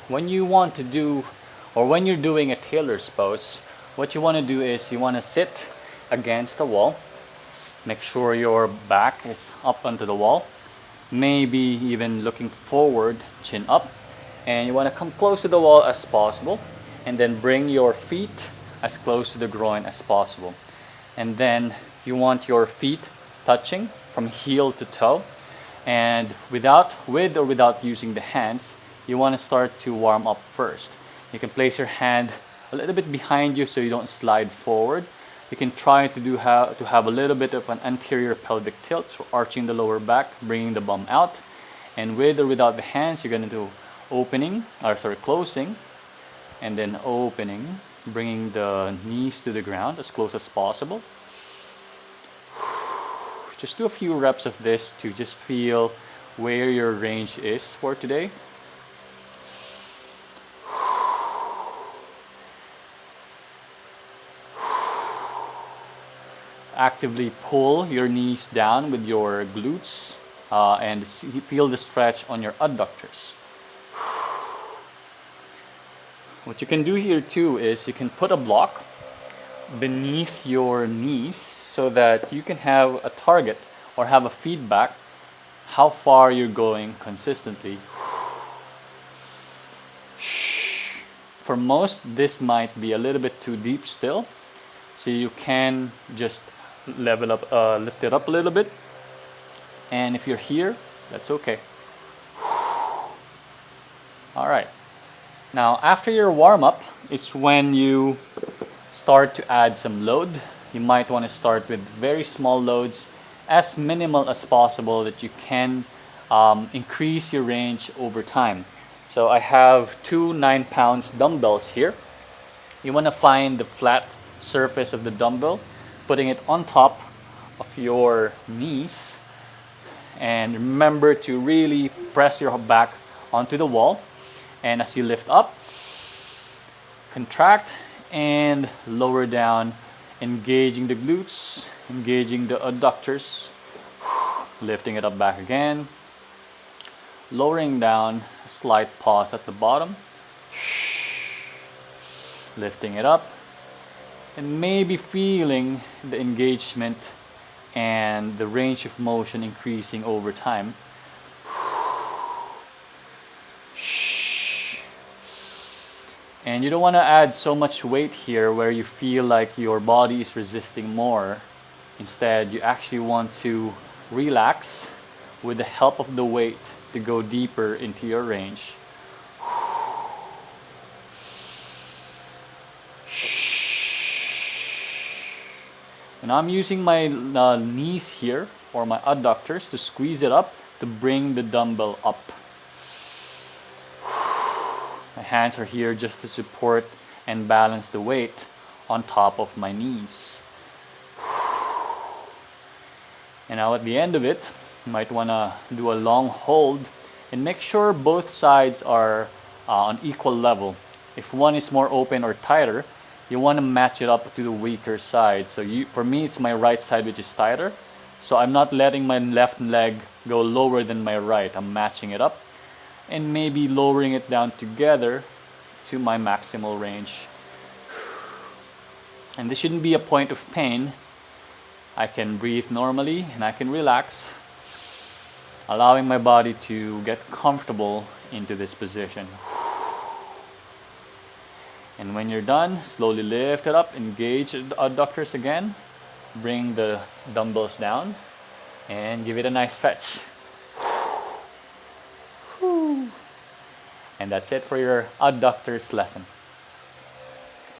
when you want to do, or when you're doing a tailor's pose, what you want to do is you want to sit against the wall. Make sure your back is up onto the wall, maybe even looking forward, chin up, and you want to come close to the wall as possible, and then bring your feet as close to the groin as possible. And then you want your feet touching from heel to toe, and with or without using the hands, you want to start to warm up first. You can place your hand a little bit behind you so you don't slide forward. You can try to have a little bit of an anterior pelvic tilt, so arching the lower back, bringing the bum out. And with or without the hands, you're going to do closing, and then opening, bringing the knees to the ground as close as possible. Just do a few reps of this to just feel where your range is for today. Actively pull your knees down with your glutes and feel the stretch on your adductors. What you can do here too is you can put a block beneath your knees so that you can have a target or have a feedback how far you're going consistently. For most, this might be a little bit too deep still, so you can just lift it up a little bit, and if you're here, that's okay. All right, now after your warm-up is when you start to add some load. You might want to start with very small loads, as minimal as possible, that you can increase your range over time. So I have two 9-pound dumbbells here. You want to find the flat surface of the dumbbell, putting it on top of your knees, and remember to really press your back onto the wall. And as you lift up, contract and lower down, engaging the glutes, engaging the adductors, lifting it up back again, lowering down, a slight pause at the bottom, lifting it up, and maybe feeling the engagement and the range of motion increasing over time. And you don't want to add so much weight here where you feel like your body is resisting more. Instead, you actually want to relax with the help of the weight to go deeper into your range. And I'm using my knees here, or my adductors, to squeeze it up to bring the dumbbell up. My hands are here just to support and balance the weight on top of my knees. And now at the end of it, you might want to do a long hold and make sure both sides are on equal level. If one is more open or tighter, you want to match it up to the weaker side. So for me, it's my right side which is tighter. So I'm not letting my left leg go lower than my right. I'm matching it up and maybe lowering it down together to my maximal range. And this shouldn't be a point of pain. I can breathe normally and I can relax, allowing my body to get comfortable into this position. And when you're done, slowly lift it up, engage the adductors again, bring the dumbbells down, and give it a nice stretch. And that's it for your adductors lesson.